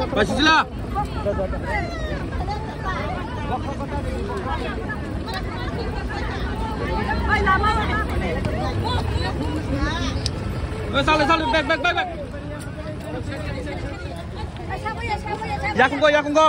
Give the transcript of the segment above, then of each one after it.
Pastilah. Salah, back. Ya kung go.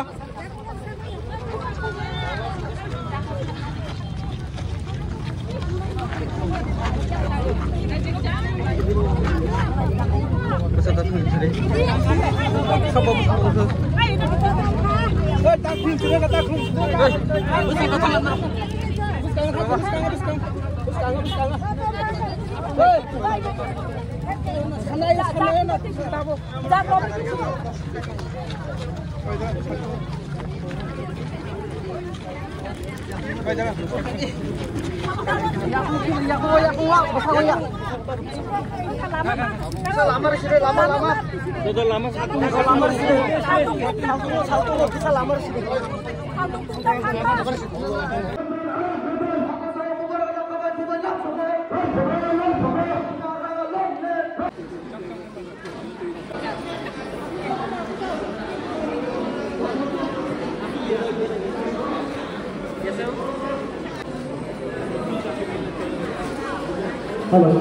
Halo,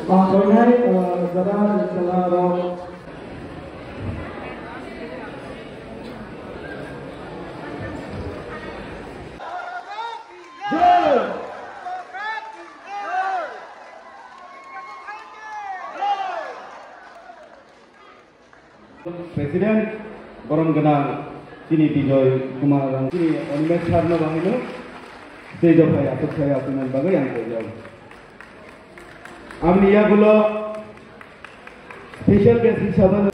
tối nay giờ ra là rồi. Presiden Boron Genang sini Bijoy Kumar sini Olimet Charno Bangino Sejo Phaya Atuk Phaya Sunan Bagai yang terjauh. Amni ya gulo special guest hisaban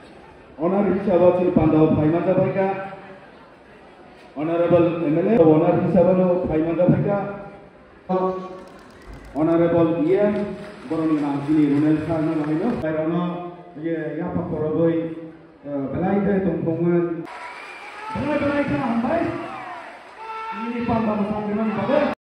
honor hisaban til Pandau Phaimanda Bhaika honorable MLA honor hisaban Phaimanda Bhaika honorable EM Boron Genang sini Runel Charno Bangino Bairano ye ya pak porogoi belai ke tongkongan belai ka hambai ini pamba masang dengan bagai